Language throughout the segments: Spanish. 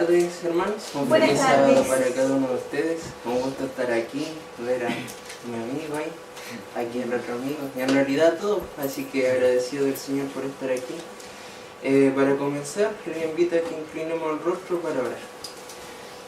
tardes, hermanos. Un feliz sábado para cada uno de ustedes. Un gusto estar aquí, ver a mi amigo ahí, aquí el otro amigo, y en realidad todo, así que agradecido del Señor por estar aquí. Para comenzar, les invito a que inclinemos el rostro para orar.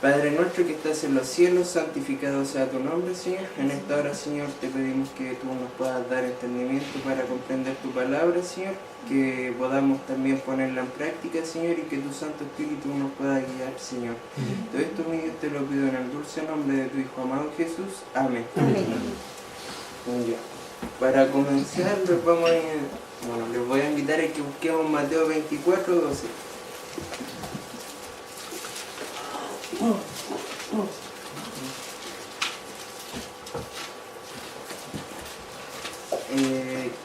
Padre nuestro que estás en los cielos, santificado sea tu nombre, Señor. En esta hora, Señor, te pedimos que tú nos puedas dar entendimiento para comprender tu palabra, Señor, que podamos también ponerla en práctica, Señor, y que tu Santo Espíritu nos pueda guiar, Señor. Todo esto, mío, te lo pido en el dulce nombre de tu Hijo amado Jesús. Amén. Amén. Ya. Para comenzar, les voy a invitar a que busquemos Mateo 24, 12.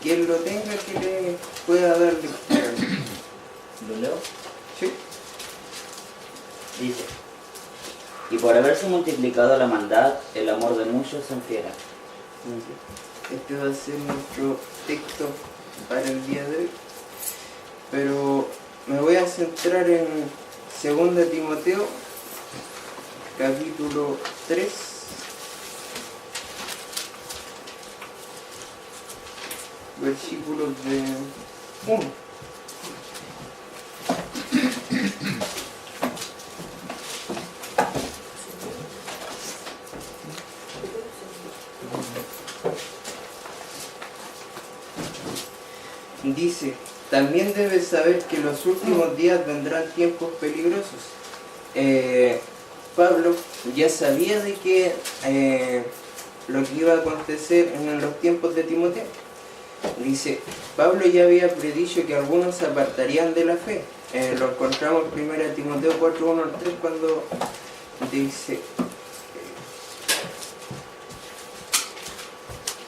Quien lo tenga que le pueda dar lectura. ¿Lo leo? Sí. Dice: y por haberse multiplicado la maldad, el amor de muchos se enfriará. Este va a ser nuestro texto para el día de hoy, pero me voy a centrar en 2 Timoteo capítulo 3, versículos de 1. Dice: también debes saber que en los últimos días vendrán tiempos peligrosos. Pablo ya sabía de que lo que iba a acontecer en los tiempos de Timoteo. Dice, Pablo ya había predicho que algunos se apartarían de la fe. Lo encontramos en 1 Timoteo 4, 1 al 3, cuando dice: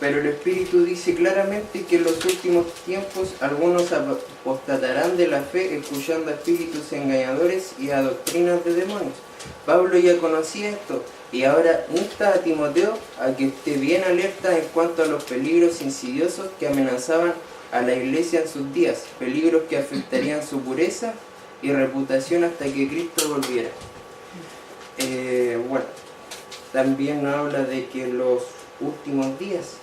pero el Espíritu dice claramente que en los últimos tiempos algunos apostatarán de la fe, escuchando a espíritus engañadores y a doctrinas de demonios. Pablo ya conocía esto y ahora insta a Timoteo a que esté bien alerta en cuanto a los peligros insidiosos que amenazaban a la iglesia en sus días, peligros que afectarían su pureza y reputación hasta que Cristo volviera. También nos habla de que en los últimos días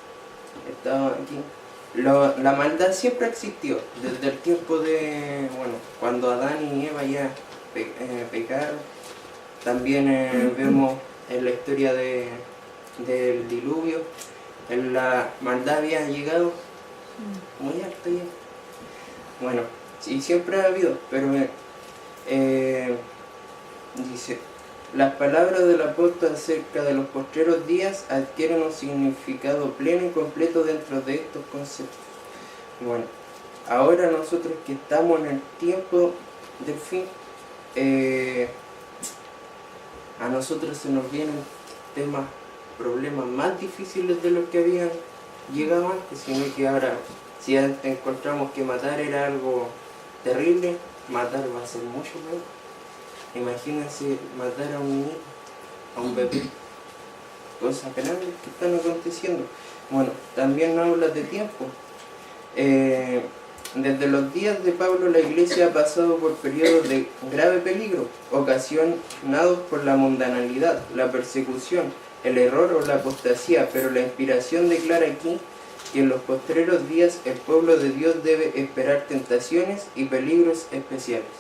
la maldad siempre existió, desde el tiempo de, cuando Adán y Eva ya pecaron. También vemos en la historia del diluvio, la maldad había llegado muy alto ya. Sí, siempre ha habido, pero dice: las palabras del apóstol acerca de los postreros días adquieren un significado pleno y completo dentro de estos conceptos. Ahora nosotros que estamos en el tiempo del fin, a nosotros se nos vienen problemas más difíciles de los que habían llegado antes, sino que ahora, si antes encontramos que matar era algo terrible, matar va a ser mucho peor. Imagínense matar a un niño, a un bebé, cosas grandes que están aconteciendo. También nos habla de tiempo. Desde los días de Pablo la iglesia ha pasado por periodos de grave peligro, ocasionados por la mundanalidad, la persecución, el error o la apostasía, pero la inspiración declara aquí que en los postreros días el pueblo de Dios debe esperar tentaciones y peligros especiales.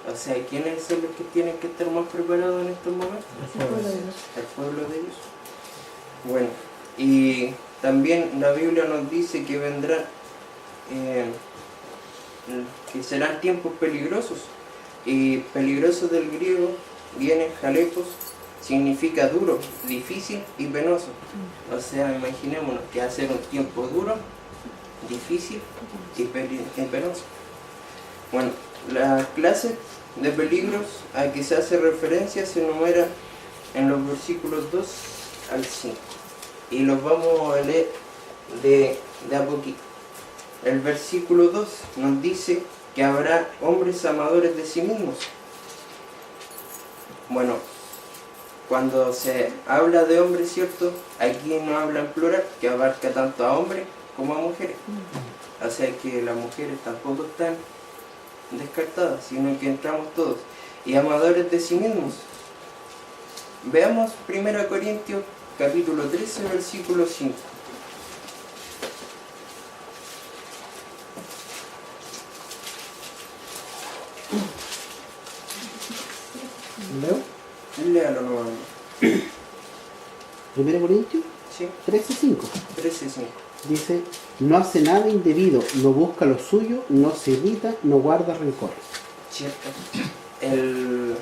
O sea, ¿quiénes son los que tienen que estar más preparados en estos momentos? El pueblo de Dios. El pueblo de Dios. Y también la Biblia nos dice que vendrá, que serán tiempos peligrosos. Y peligroso del griego viene jalepos, significa duro, difícil y penoso. O sea, imaginémonos que va a ser un tiempo duro, difícil y penoso. Las clases de peligros a que se hace referencia se enumeran en los versículos 2 al 5 y los vamos a leer de a poquito. El versículo 2 nos dice que habrá hombres amadores de sí mismos. Cuando se habla de hombres, ¿cierto? Aquí no habla en plural, que abarca tanto a hombres como a mujeres. O sea que las mujeres tampoco están descartadas, sino que entramos todos. y amadores de sí mismos. Veamos 1 Corintios capítulo 13, versículo 5. ¿Leo? Léalo nuevamente. 1 Corintios Sí, 13:5. 13:5. Dice, no hace nada indebido, no busca lo suyo, no se irrita, no guarda rencor. Cierto. El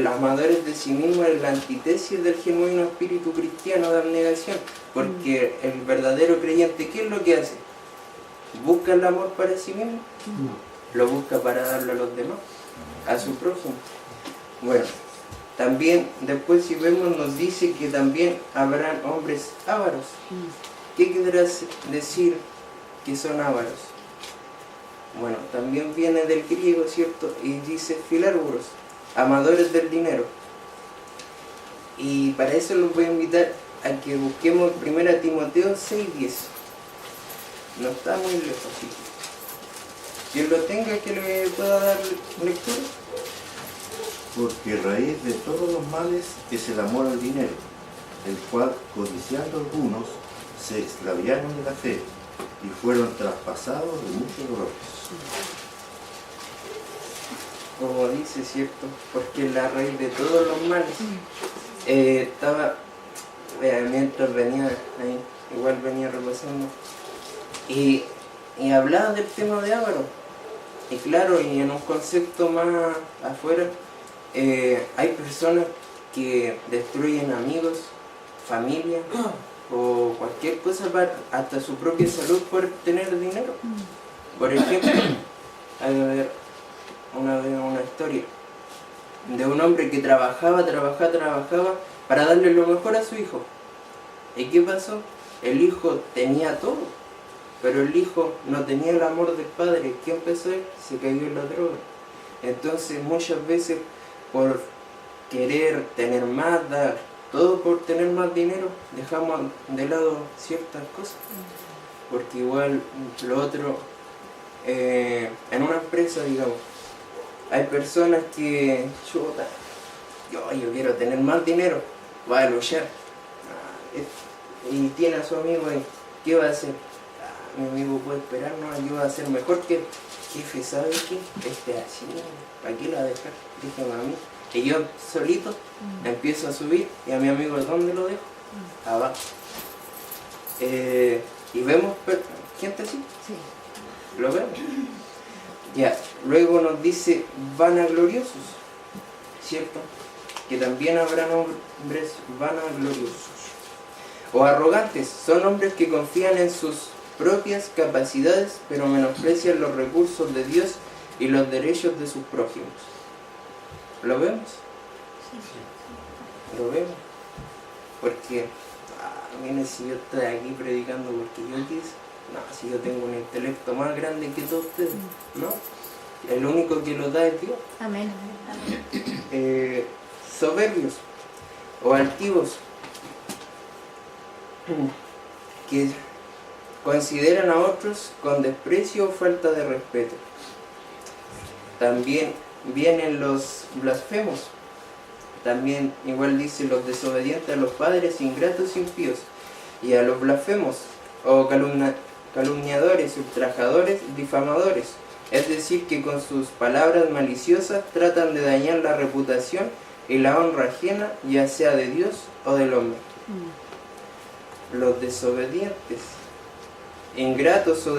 amadores de sí mismo es la antítesis del genuino espíritu cristiano de abnegación, porque el verdadero creyente, ¿qué es lo que hace? ¿Busca el amor para sí mismo? No. Lo busca para darlo a los demás, a su prójimo. Bueno, también después si vemos nos dice que también habrán hombres ávaros. ¿Qué querrá decir que son ávaros? Bueno, también viene del griego, ¿cierto? Y dice filárburos, amadores del dinero. Y para eso los voy a invitar a que busquemos 1 Timoteo 6:10. No está muy lejos, ¿sí? Quien lo tenga que le pueda dar lectura. Porque raíz de todos los males es el amor al dinero, el cual, codiciando algunos, se extraviaron de la fe y fueron traspasados de muchos dolores. Como dice, ¿cierto? Porque la raíz de todos los males. Estaba, mientras venía ahí, igual venía repasando, y hablaba del tema de Ávaro. Y claro, y en un concepto más afuera, hay personas que destruyen amigos, familia o cualquier cosa, hasta su propia salud, por tener dinero. Por ejemplo, hay que ver una historia de un hombre que trabajaba para darle lo mejor a su hijo. ¿Y qué pasó? El hijo tenía todo, pero el hijo no tenía el amor del padre. ¿Qué empezó él? Se cayó en la droga. Entonces muchas veces por querer tener más, dar todo por tener más dinero, dejamos de lado ciertas cosas. Porque igual lo otro, en una empresa, digamos, hay personas que, chuta, yo quiero tener más dinero, va a luchar. Y tiene a su amigo ahí, ¿qué va a hacer? Mi amigo puede esperar, no, yo voy a ser mejor que él. Jefe, ¿sabe qué? Así, ¿para qué la va a dejar? Déjame a mí. Y yo solito empiezo a subir, y a mi amigo, ¿dónde lo dejo? Abajo. Y vemos gente así. Sí. ¿Lo vemos? Ya, luego nos dice vanagloriosos, ¿cierto? Que también habrán hombres vanagloriosos. O arrogantes, son hombres que confían en sus propias capacidades, pero menosprecian los recursos de Dios y los derechos de sus prójimos. ¿Lo vemos? Lo vemos. Porque, miren, si yo estoy aquí predicando porque yo quise, no, si yo tengo un intelecto más grande que todos ustedes, ¿no? El único que lo da es Dios. Amén. Amén. Soberbios o altivos, que consideran a otros con desprecio o falta de respeto. También vienen los blasfemos. También igual dice los desobedientes a los padres, ingratos y impíos. Y a los blasfemos o calumniadores, ultrajadores, difamadores. Es decir, que con sus palabras maliciosas tratan de dañar la reputación y la honra ajena, ya sea de Dios o del hombre. Los desobedientes, ingratos o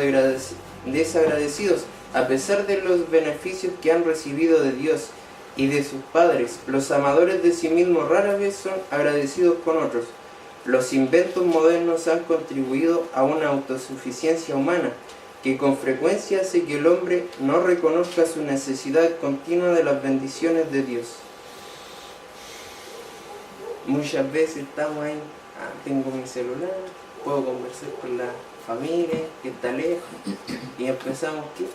desagradecidos, a pesar de los beneficios que han recibido de Dios y de sus padres, los amadores de sí mismos rara vez son agradecidos con otros. Los inventos modernos han contribuido a una autosuficiencia humana que con frecuencia hace que el hombre no reconozca su necesidad continua de las bendiciones de Dios. Muchas veces estamos ahí, tengo mi celular, puedo conversar con la familia que está lejos, y empezamos ¿qué?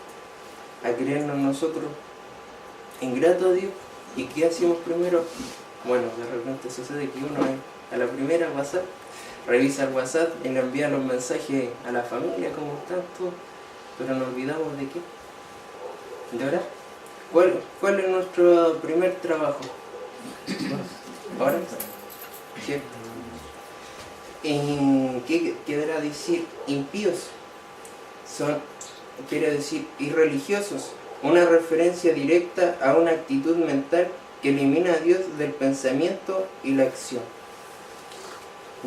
A creernos nosotros ingratos a Dios. ¿Y qué hacemos primero? Bueno, de repente sucede que uno a la primera WhatsApp, revisa el WhatsApp y le envía los mensajes a la familia, ¿cómo están todos? Pero nos olvidamos de qué, de orar. ¿Cuál es nuestro primer trabajo? Ahora, ¿cierto? ¿Qué quedará decir? Impíos. Quiere decir irreligiosos. Una referencia directa a una actitud mental que elimina a Dios del pensamiento y la acción.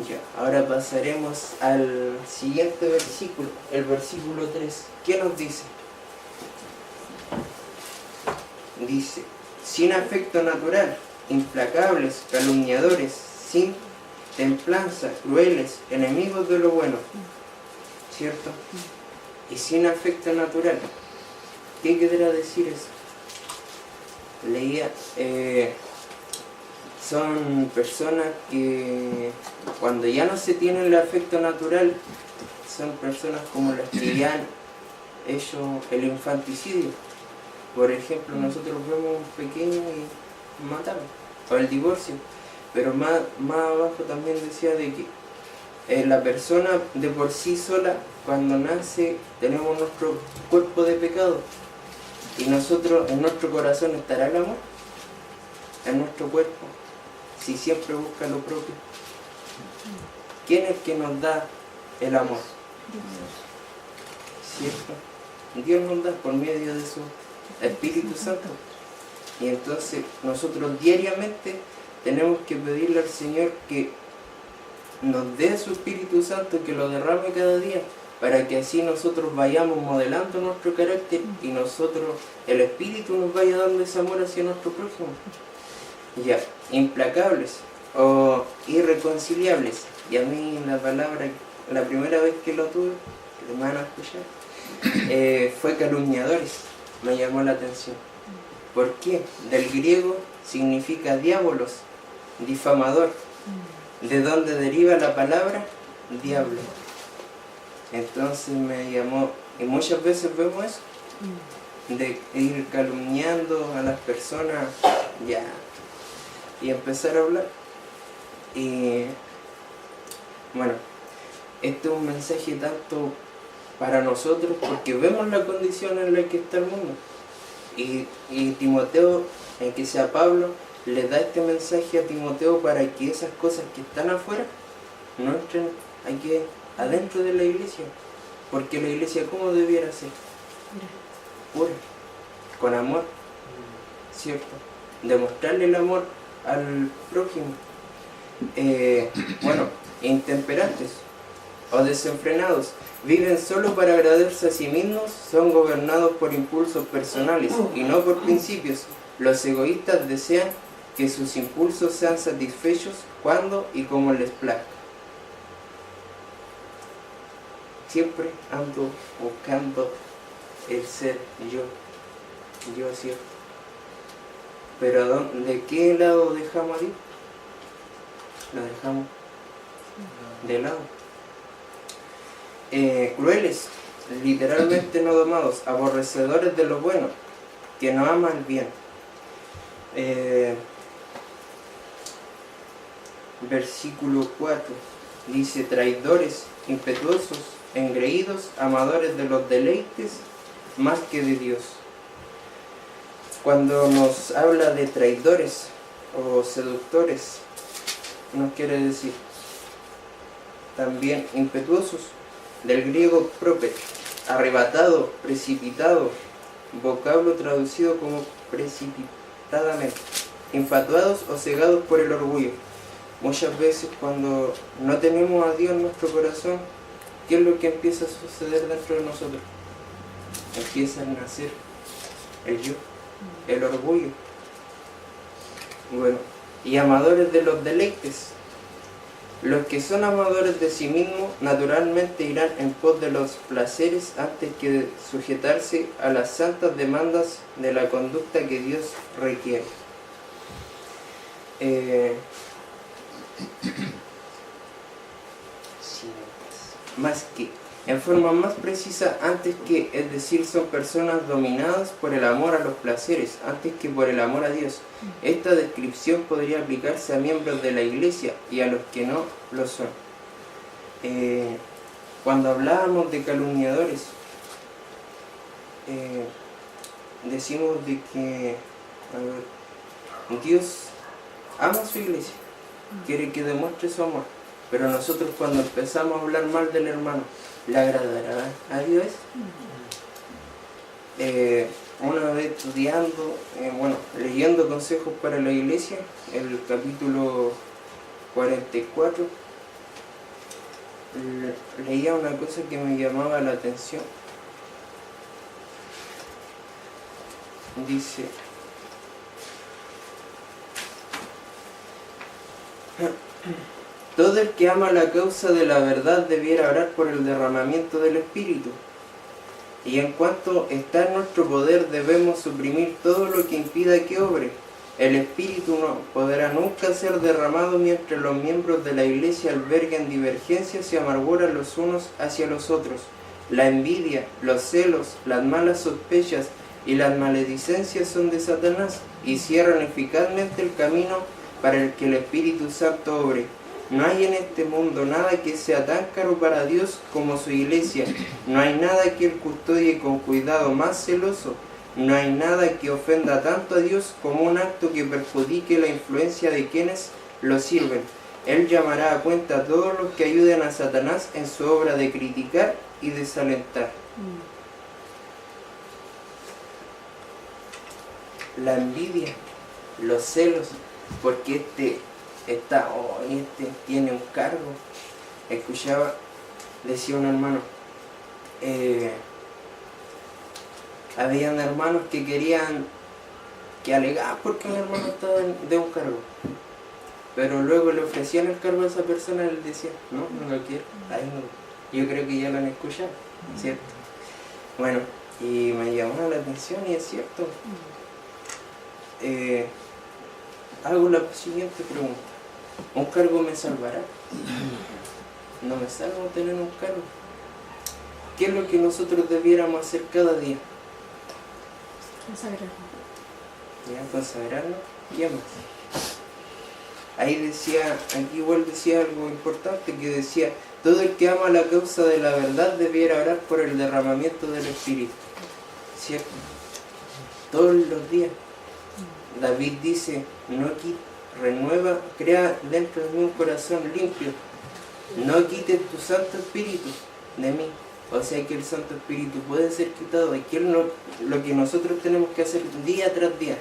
Ya, ahora pasaremos al siguiente versículo, el versículo 3. ¿Qué nos dice? Dice, sin afecto natural, implacables, calumniadores, sin templanza, crueles, enemigos de lo bueno. ¿Cierto? Y sin afecto natural. ¿Qué querrá decir eso? Leía, son personas que cuando ya no se tiene el afecto natural, son personas como las que ya han hecho el infanticidio. Por ejemplo, nosotros vemos un pequeño y matamos, o el divorcio. Pero más abajo también decía de que la persona de por sí sola, cuando nace, tenemos nuestro cuerpo de pecado. Y nosotros, en nuestro corazón, ¿estará el amor? En nuestro cuerpo, si siempre busca lo propio. ¿Quién es el que nos da el amor? ¿Cierto? Dios nos da por medio de su Espíritu Santo. Y entonces nosotros diariamente tenemos que pedirle al Señor que nos dé su Espíritu Santo, que lo derrame cada día, para que así nosotros vayamos modelando nuestro carácter y nosotros, el Espíritu nos vaya dando ese amor hacia nuestro prójimo. Ya, implacables o irreconciliables. Y a mí la palabra, la primera vez que lo tuve, que me van a escuchar, fue calumniadores. Me llamó la atención. ¿Por qué? Del griego significa diabolos, difamador, de donde deriva la palabra diablo. Entonces me llamó, y muchas veces vemos eso, de ir calumniando a las personas, ya, y empezar a hablar. Y bueno, este es un mensaje tanto para nosotros porque vemos la condición en la que está el mundo. Y Timoteo, en que sea Pablo, le da este mensaje a Timoteo para que esas cosas que están afuera no entren aquí adentro de la iglesia. Porque la iglesia, ¿cómo debiera ser? Pura, con amor, ¿cierto? Demostrarle el amor al prójimo. Bueno, intemperantes o desenfrenados, viven solo para agradarse a sí mismos, son gobernados por impulsos personales y no por principios. Los egoístas desean que sus impulsos sean satisfechos cuando y como les plazca. Siempre ando buscando el ser yo, ¿cierto? Pero ¿de qué lado dejamos a Dios? Lo dejamos de lado. Crueles, literalmente no domados, aborrecedores de lo bueno, que no aman el bien. Versículo 4 dice: traidores, impetuosos, engreídos, amadores de los deleites más que de Dios. Cuando nos habla de traidores o seductores, nos quiere decir también impetuosos, del griego propet, arrebatado, precipitado, vocablo traducido como precipitadamente, infatuados o cegados por el orgullo. Muchas veces cuando no tenemos a Dios en nuestro corazón, ¿qué es lo que empieza a suceder dentro de nosotros? Empieza a nacer el yo, el orgullo. Bueno, y amadores de los deleites. Los que son amadores de sí mismos naturalmente irán en pos de los placeres antes que de sujetarse a las santas demandas de la conducta que Dios requiere. Más que, en forma más precisa, antes que, es decir, son personas dominadas por el amor a los placeres, antes que por el amor a Dios. Esta descripción podría aplicarse a miembros de la iglesia y a los que no lo son. Cuando hablábamos de calumniadores, decimos de que, a ver, Dios ama a su iglesia, quiere que demuestre su amor, pero nosotros cuando empezamos a hablar mal del hermano, ¿le agradará a Dios? Una vez estudiando, leyendo consejos para la iglesia, el capítulo 44, leía una cosa que me llamaba la atención. Dice: todo el que ama la causa de la verdad debiera orar por el derramamiento del Espíritu. Y en cuanto está en nuestro poder, debemos suprimir todo lo que impida que obre. El Espíritu no podrá nunca ser derramado mientras los miembros de la Iglesia alberguen divergencias y amarguras los unos hacia los otros. La envidia, los celos, las malas sospechas y las maledicencias son de Satanás y cierran eficazmente el camino para el que el Espíritu Santo obre. No hay en este mundo nada que sea tan caro para Dios como su iglesia. No hay nada que Él custodie con cuidado más celoso. No hay nada que ofenda tanto a Dios como un acto que perjudique la influencia de quienes lo sirven. Él llamará a cuenta a todos los que ayuden a Satanás en su obra de criticar y desalentar. La envidia, los celos, porque este tiene un cargo. Escuchaba, decía un hermano, habían hermanos que querían, que alegaban porque un hermano estaba de un cargo, pero luego le ofrecían el cargo a esa persona y él decía, no lo quiero. Ay, no. Yo creo que ya lo han escuchado, ¿cierto? Bueno, y me llamó la atención y es cierto. Hago la siguiente pregunta: ¿un cargo me salvará? No me salva tener un cargo. ¿Qué es lo que nosotros debiéramos hacer cada día? Consagrarnos. Ya, consagrarnos. ¿Qué más? Ahí decía, aquí igual decía algo importante, que decía: todo el que ama la causa de la verdad debiera orar por el derramamiento del Espíritu. ¿Cierto? Todos los días. David dice: renueva, crea dentro de mí un corazón limpio. No quites tu Santo Espíritu de mí. O sea que el Santo Espíritu puede ser quitado. Y que lo que nosotros tenemos que hacer día tras día.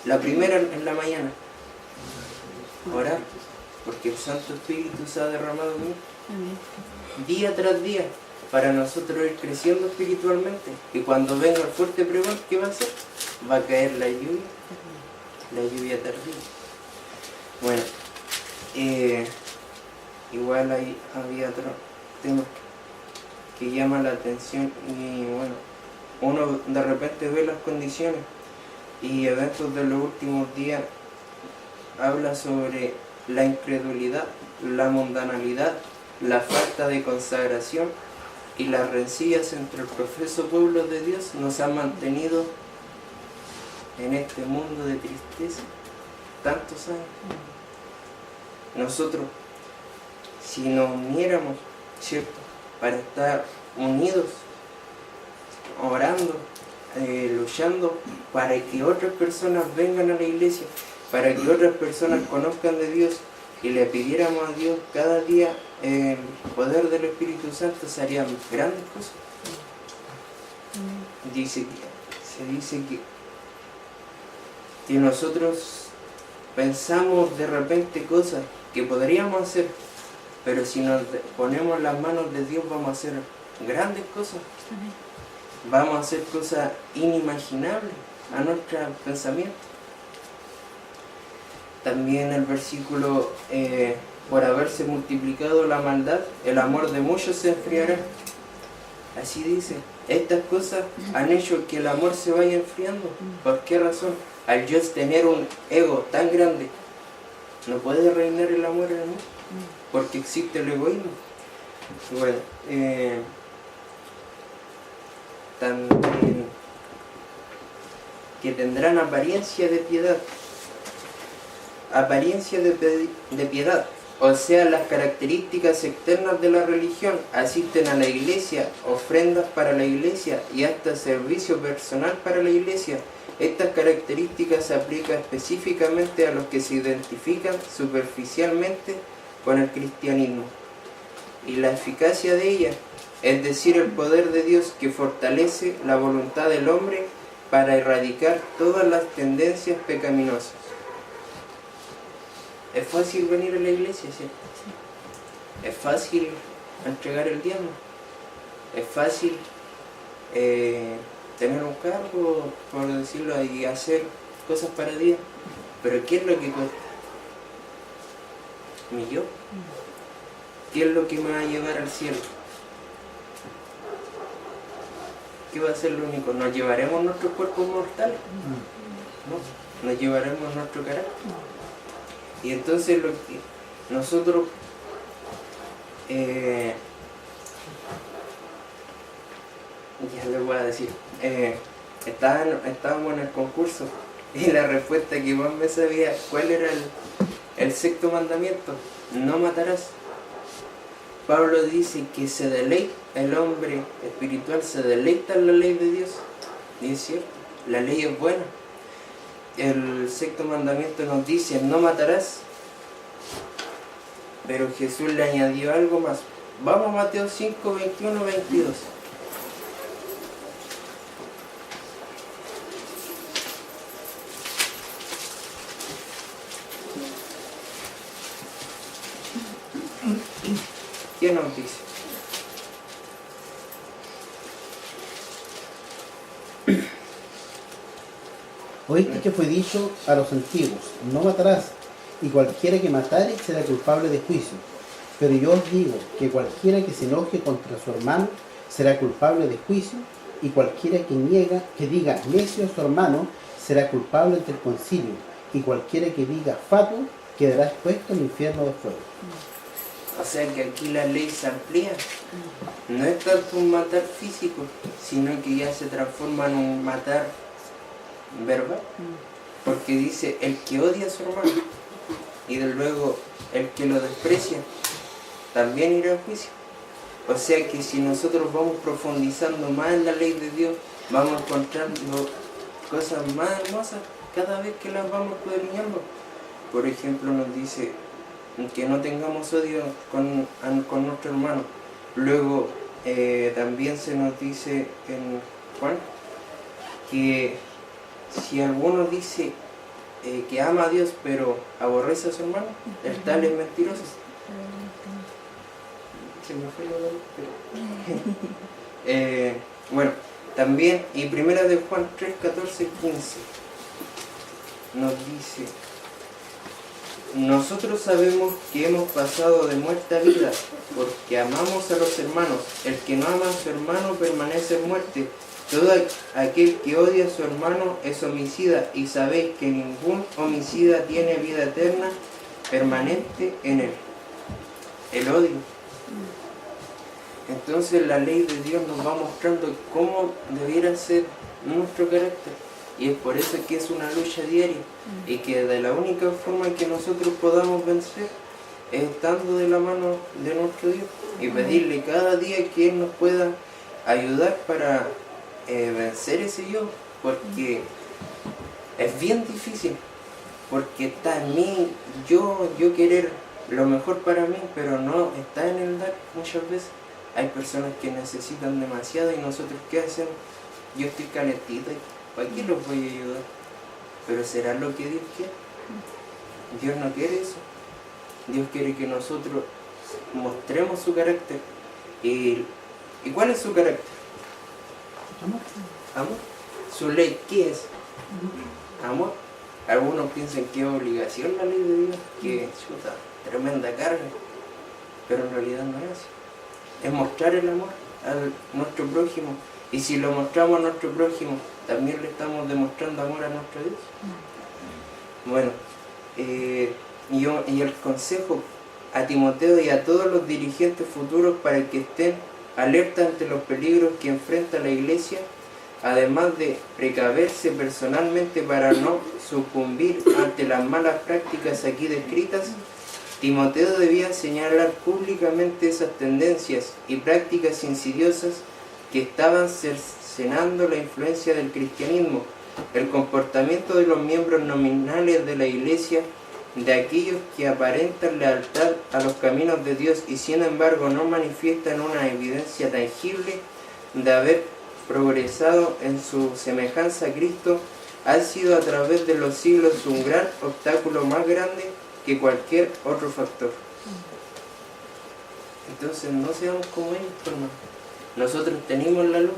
La primera en la mañana, orar, porque el Santo Espíritu se ha derramado en mí. Amén. Día tras día, para nosotros ir creciendo espiritualmente. Y cuando venga el fuerte pregón, ¿qué va a hacer? Va a caer la lluvia tardía. Bueno, igual ahí había otro tema que llama la atención, y bueno, uno de repente ve las condiciones y eventos de los últimos días. Habla sobre la incredulidad, la mundanalidad, la falta de consagración y las rencillas entre el profeso pueblo de Dios nos han mantenido en este mundo de tristeza tantos años. Nosotros, si nos uniéramos, ¿cierto?, para estar unidos, orando, luchando para que otras personas vengan a la iglesia, para que otras personas conozcan de Dios, y le pidiéramos a Dios cada día el poder del Espíritu Santo, se harían grandes cosas. Se dice que nosotros pensamos de repente cosas que podríamos hacer, pero si nos ponemos las manos de Dios vamos a hacer grandes cosas. Vamos a hacer cosas inimaginables a nuestro pensamiento. También el versículo, por haberse multiplicado la maldad, el amor de muchos se enfriará. Así dice, estas cosas han hecho que el amor se vaya enfriando. ¿Por qué razón? Al yo tener un ego tan grande, no puede reinar el amor en mí, porque existe el egoísmo. Bueno, también que tendrán apariencia de piedad, o sea, las características externas de la religión, asisten a la iglesia, ofrendas para la iglesia y hasta servicio personal para la iglesia. Estas características se aplican específicamente a los que se identifican superficialmente con el cristianismo. Y la eficacia de ella, es decir, el poder de Dios que fortalece la voluntad del hombre para erradicar todas las tendencias pecaminosas. Es fácil venir a la iglesia, ¿cierto? Es fácil entregar el diezmo. Es fácil tener un cargo, por decirlo, y hacer cosas para Dios. Pero ¿qué es lo que cuesta? ¿Mi yo? ¿Qué es lo que me va a llevar al cielo? ¿Qué va a ser lo único? ¿Nos llevaremos nuestros cuerpos mortales? No. ¿Nos llevaremos nuestro carácter? Y entonces lo que nosotros ya les voy a decir, estábamos en el concurso y la respuesta que más me sabía, ¿cuál era el sexto mandamiento? No matarás. Pablo dice que se deleita, el hombre espiritual se deleita en la ley de Dios. Y es cierto, la ley es buena. El sexto mandamiento nos dice, no matarás. Pero Jesús le añadió algo más. Vamos a Mateo 5, 21, 22. ¿Qué nos dice? Oíste que fue dicho a los antiguos, no matarás, y cualquiera que matare será culpable de juicio. Pero yo os digo que cualquiera que se enoje contra su hermano será culpable de juicio, y cualquiera que diga necio a su hermano será culpable ante el concilio, y cualquiera que diga fatuo quedará expuesto al infierno de fuego. O sea que aquí la ley se amplía. No es tanto un matar físico, sino que ya se transforma en un matar verbal. Porque dice el que odia a su hermano y de luego el que lo desprecia también irá a juicio. O sea que si nosotros vamos profundizando más en la ley de Dios, vamos encontrando cosas más hermosas cada vez que las vamos escudriñando. Por ejemplo, nos dice que no tengamos odio con nuestro hermano. Luego también se nos dice en Juan que si alguno dice que ama a Dios pero aborrece a su hermano, el tal es mentiroso. Se me fue lo pero... bueno, también, y primera de Juan 3, 14, 15 nos dice: nosotros sabemos que hemos pasado de muerte a vida, porque amamos a los hermanos. El que no ama a su hermano permanece en muerte. Todo aquel que odia a su hermano es homicida, y sabéis que ningún homicida tiene vida eterna permanente en él. El odio. Entonces la ley de Dios nos va mostrando cómo debiera ser nuestro carácter. Y es por eso que es una lucha diaria. Y que de la única forma en que nosotros podamos vencer es estando de la mano de nuestro Dios. Y pedirle cada día que Él nos pueda ayudar para vencer ese yo. Porque es bien difícil. Porque está en mí, yo querer lo mejor para mí, pero no está en el dar muchas veces. Hay personas que necesitan demasiado y nosotros ¿qué hacemos? Yo estoy calentita y ¿para qué los voy a ayudar? Pero ¿será lo que Dios quiere? Dios no quiere eso. Dios quiere que nosotros mostremos su carácter. ¿Y cuál es su carácter? ¿Amor? ¿Amor? ¿Su ley qué es? Amor. Algunos piensan que es obligación la ley de Dios, que chuta, tremenda carga. Pero en realidad no es así. Es mostrar el amor a nuestro prójimo. Y si lo mostramos a nuestro prójimo, también le estamos demostrando amor a nuestro Dios. Bueno, y el consejo a Timoteo y a todos los dirigentes futuros para que estén alerta ante los peligros que enfrenta la iglesia, además de precaverse personalmente para no sucumbir ante las malas prácticas aquí descritas, Timoteo debía señalar públicamente esas tendencias y prácticas insidiosas que estaban cercenando la influencia del cristianismo, el comportamiento de los miembros nominales de la Iglesia, de aquellos que aparentan lealtad a los caminos de Dios y sin embargo no manifiestan una evidencia tangible de haber progresado en su semejanza a Cristo, ha sido a través de los siglos un gran obstáculo más grande que cualquier otro factor. Entonces no seamos como ellos, hermano. Nosotros tenemos la luz,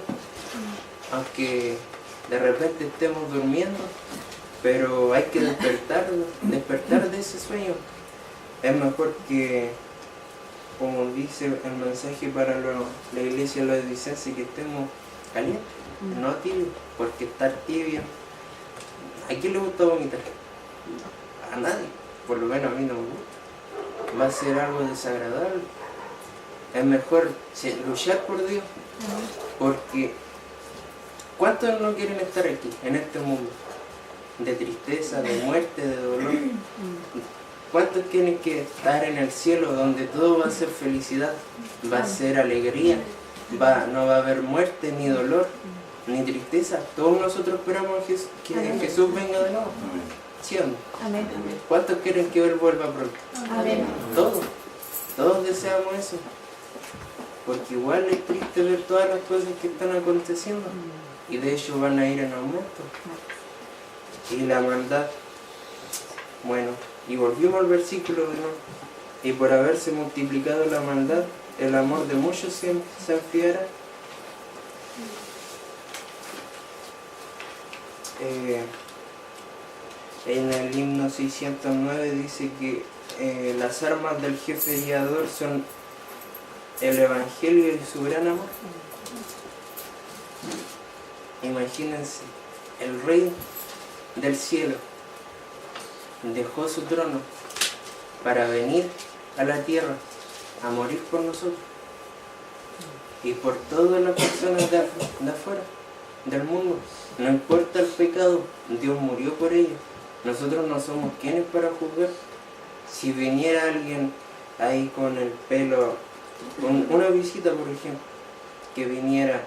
aunque de repente estemos durmiendo, pero hay que despertar de ese sueño. Es mejor que, como dice el mensaje para la iglesia de los Laodicenses, que estemos calientes, no tibios, porque estar tibio, ¿a quién le gusta vomitar? A nadie, por lo menos a mí no me gusta. Va a ser algo desagradable. Es mejor luchar por Dios, porque ¿cuántos no quieren estar aquí, en este mundo? De tristeza, de muerte, de dolor. ¿Cuántos quieren que estar en el cielo donde todo va a ser felicidad, va a ser alegría, no va a haber muerte, ni dolor, ni tristeza? Todos nosotros esperamos que Jesús venga de nuevo. ¿Sí o no? Amén. ¿Cuántos quieren que Él vuelva pronto? Amén. Todos deseamos eso. Porque igual es triste ver todas las cosas que están aconteciendo. Y de hecho van a ir en aumento. Y la maldad, bueno, y volvimos al versículo de nuevo. Y por haberse multiplicado la maldad, el amor de muchos se enfriará. En el himno 609 dice que las armas del jefe guiador son el evangelio y su gran amor. Imagínense, el rey del cielo dejó su trono para venir a la tierra a morir por nosotros y por todas las personas de afuera del mundo. No importa el pecado, Dios murió por ellos. Nosotros no somos quienes para juzgar. Si viniera alguien ahí con el pelo, con una visita por ejemplo, que viniera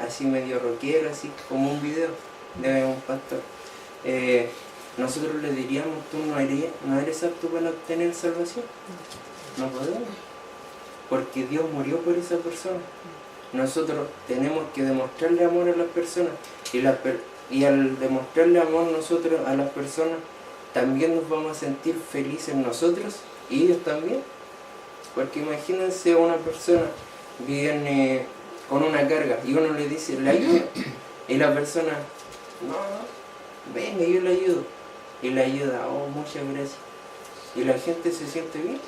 así medio rockero, así como un video de un pastor, nosotros le diríamos: tú no eres apto para obtener salvación. No podemos, porque Dios murió por esa persona. Nosotros tenemos que demostrarle amor a las personas, y al demostrarle amor nosotros a las personas, también nos vamos a sentir felices nosotros y ellos también. Porque imagínense, una persona viene con una carga y uno le dice: le ayudo, y la persona: no, venga, yo le ayudo, y le ayuda: oh, muchas gracias, y la gente se siente bien.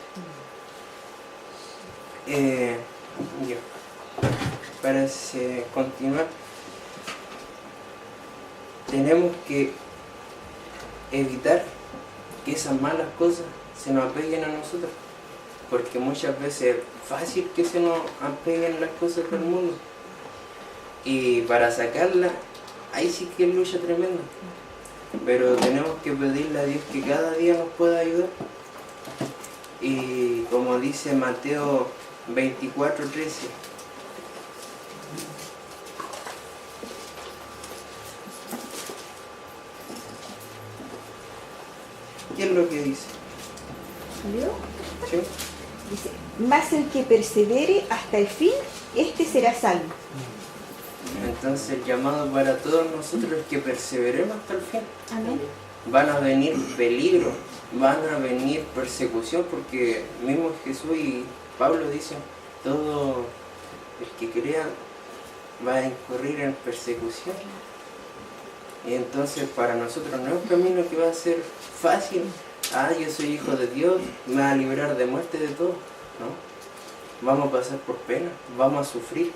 Ya, para continuar, tenemos que evitar que esas malas cosas se nos apeguen a nosotros, porque muchas veces es fácil que se nos apeguen las cosas del mundo, y para sacarlas, ahí sí que es lucha tremenda. Pero tenemos que pedirle a Dios que cada día nos pueda ayudar, y como dice Mateo 24:13, ¿qué es lo que dice? ¿Leo? ¿Sí? Dice: mas el que persevere hasta el fin, este será salvo. Entonces el llamado para todos nosotros es que perseveremos hasta el fin. Amén. Van a venir peligros, van a venir persecución, porque mismo Jesús y Pablo dicen: todo el que crea va a incurrir en persecución. Y entonces para nosotros no es un camino que va a ser fácil. Yo soy hijo de Dios, me va a librar de muerte, de todo. No, vamos a pasar por pena, vamos a sufrir,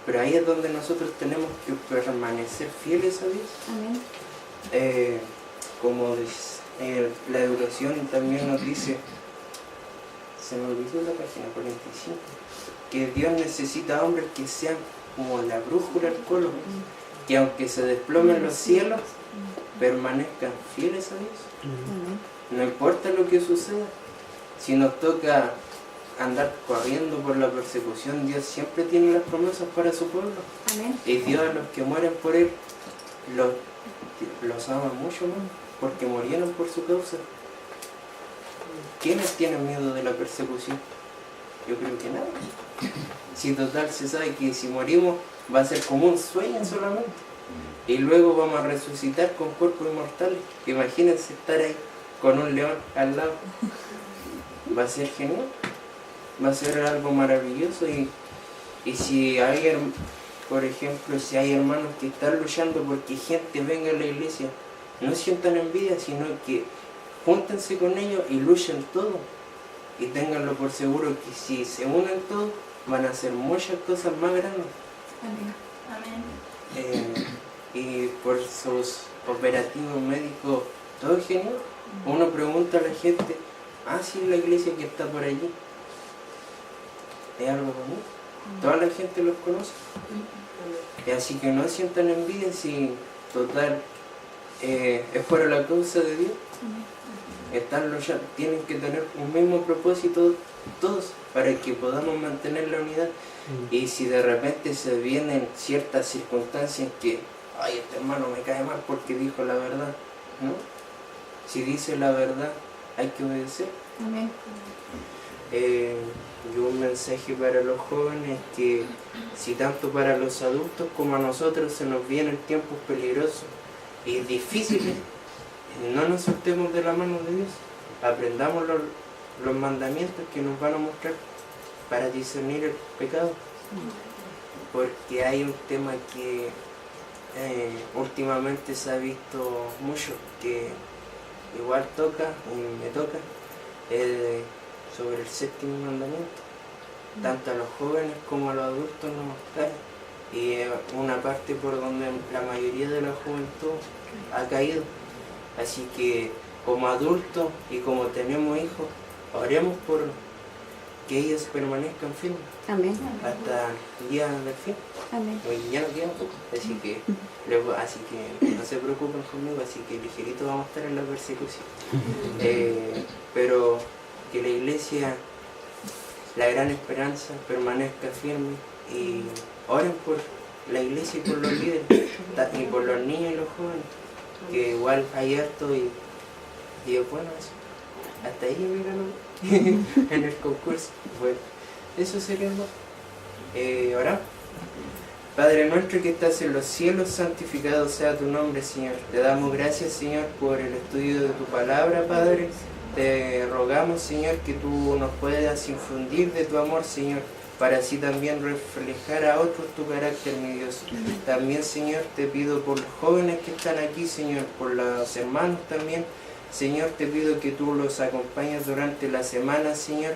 pero ahí es donde nosotros tenemos que permanecer fieles a Dios. Amén. Como la educación también nos dice, se me olvidó la página 45, que Dios necesita hombres que sean como la brújula del colo, que aunque se desplomen los cielos, permanezcan fieles a Dios. Amén. No importa lo que suceda, si nos toca andar corriendo por la persecución, Dios siempre tiene las promesas para su pueblo. Amén. Y Dios a los que mueren por Él los ama mucho más, porque murieron por su causa. ¿Quiénes tienen miedo de la persecución? Yo creo que nada. Si total se sabe que si morimos va a ser como un sueño solamente. Y luego vamos a resucitar con cuerpos inmortales. Imagínense estar ahí con un león al lado. Va a ser genial. Va a ser algo maravilloso. Y si hay, por ejemplo, si hay hermanos que están luchando porque gente venga a la iglesia, no sientan envidia, sino que júntense con ellos y luchen todos. Y ténganlo por seguro que si se unen todos, van a hacer muchas cosas más grandes. Amén. Y por sus operativos médicos, todo es genial. Uno pregunta a la gente, sí, la iglesia que está por allí. Es algo bonito. Toda la gente los conoce. Y así que no sientan envidia si total es por la causa de Dios. Están luchando, tienen que tener un mismo propósito todos para que podamos mantener la unidad. Y si de repente se vienen ciertas circunstancias que, este hermano me cae mal porque dijo la verdad, ¿no? Si dice la verdad, hay que obedecer. Amén. Y un mensaje para los jóvenes que si tanto para los adultos como a nosotros se nos vienen tiempos peligrosos y difíciles, no nos soltemos de la mano de Dios, aprendamos los mandamientos que nos van a mostrar para discernir el pecado, porque hay un tema que últimamente se ha visto mucho, que igual toca y me toca, sobre el séptimo mandamiento, tanto a los jóvenes como a los adultos nos cae, y es una parte por donde la mayoría de la juventud ha caído. Así que como adultos y como tenemos hijos, oremos por que ellos permanezcan firmes Amén. hasta el día del fin. Amén. Hoy ya no queda poco, así que no se preocupen conmigo, así que ligerito vamos a estar en la persecución. Pero que la iglesia, la gran esperanza, permanezca firme y oren por la iglesia y por los líderes y por los niños y los jóvenes, que igual hay harto y es bueno eso. Hasta ahí me ganó en el concurso. Bueno, eso sería todo. Oramos. Padre nuestro que estás en los cielos, santificado sea tu nombre, Señor. Te damos gracias, Señor, por el estudio de tu palabra, Padre. Te rogamos, Señor, que tú nos puedas infundir de tu amor, Señor, para así también reflejar a otros tu carácter, mi Dios. También, Señor, te pido por los jóvenes que están aquí, Señor, por los hermanos también. Señor, te pido que tú los acompañes durante la semana, Señor,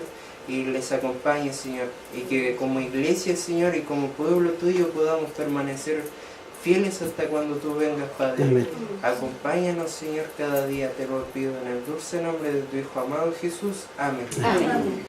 y les acompañes, Señor. Y que como iglesia, Señor, y como pueblo tuyo podamos permanecer fieles hasta cuando tú vengas, Padre. Amén. Acompáñanos, Señor, cada día, te lo pido en el dulce nombre de tu Hijo amado Jesús. Amén. Amén.